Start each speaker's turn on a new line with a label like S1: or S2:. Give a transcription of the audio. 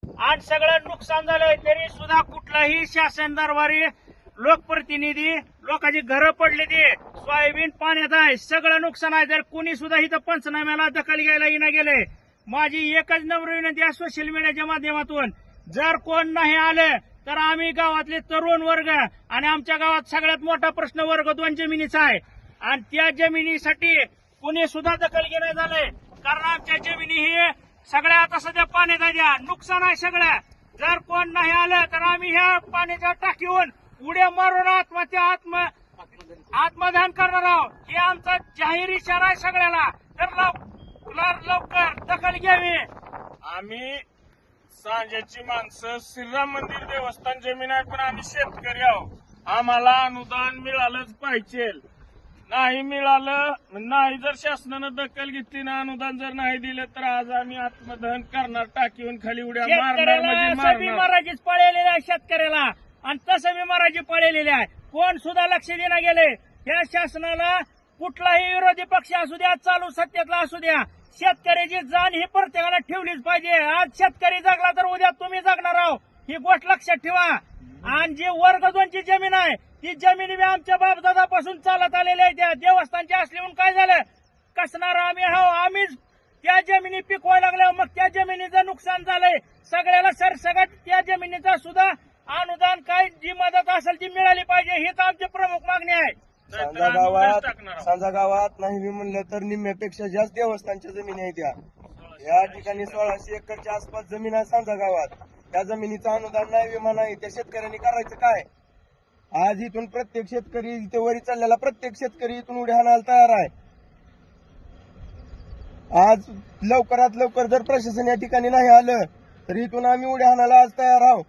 S1: आज सगळं नुकसान झालंय तरी सुद्धा कुठलाही शासन दरबारी लोकप्रतिनिधी लोकांची घरं पडली ती सोयाबीन पाण्यात आहे सगळं नुकसान आहे तर कुणी सुद्धा इथं पंचनाम्याला दखल घ्यायला येणं गेले माझी एकच नम्र विनंती आहे सोशल मीडियाच्या माध्यमातून जर कोण नाही आलं तर आम्ही गावातले तरुण वर्ग आणि आमच्या गावात सगळ्यात मोठा प्रश्न वर्ग 2 जमिनीचा आहे आणि त्या जमिनीसाठी कुणी सुद्धा दखल घेणं झालंय कारण आमच्या जमिनी हे सगळ्या आता सध्या पाण्यात आहे नुकसान आहे सगळ्या जर कोण नाही आलं तर आम्ही ह्या पाण्याच्या टाकीहून उड्या मारून आत्मदान करणार आहोत हे आमचा जाहीर इशारा आहे सगळ्याला तर लवकर दखल घ्यावी
S2: आम्ही सांजेची माणसं श्रीराम मंदिर देवस्थान जमीन आहे पण आम्ही शेतकरी आहोत आम्हाला अनुदान मिळालंच पाहिजे नाही मिळालं नाही जर शासनानं दखल घेतली ना अनुदान जर नाही दिलं तर आज आम्ही आत्मदहन करणार टाकीहून खाली उड्या मारणार म्हणजे मारणार
S1: बिमाराचीच पळलेली आहे शेतकऱ्याला आणि तसं बिमाराची पळलेली आहे कोण सुद्धा लक्ष देणं गेले या शासनाला कुठलाही विरोधी पक्ष असू द्या चालू सत्तेतला असू द्या शेतकऱ्याची जाण ही प्रत्येकाला ठेवलीच पाहिजे आज शेतकरी जगला तर उद्या तुम्ही जगणार आहोत ही गोष्ट लक्षात ठेवा आणि जी वर्ग 2ची जमीन आहे ती जमीन बी आमच्या बापदादापासून चालत आलेल्या आहे त्या देवस्थानची असली म्हणून काय झालं कसणार आम्ही आम्हीच त्या जमिनी पिकवायला लागल्या मग त्या जमिनीचं नुकसान झालंय सगळ्याला सरसकट त्या जमिनीचा सुद्धा अनुदान काय जी मदत असेल ती मिळाली पाहिजे हीच आमची प्रमुख मागणी आहे
S3: सांजा गावात नाही मी म्हणलं तर निम्म्यापेक्षा जास्त देवस्थानच्या जमिनी आहेत या ठिकाणी 1600 एकरच्या आसपास जमीन आहे सांजा गावात त्या जमिनीचं अनुदान नाही विमा नाही त्या शेतकऱ्यांनी करायचं काय आज इथून प्रत्येक शेतकरी इथे वरी चाललेला प्रत्येक शेतकरी इथून उड्या हाणायला तयार आहे आज लवकरात लवकर जर प्रशासन या ठिकाणी नाही आलं तर इथून आम्ही उड्या हाणायला आज तयार आहोत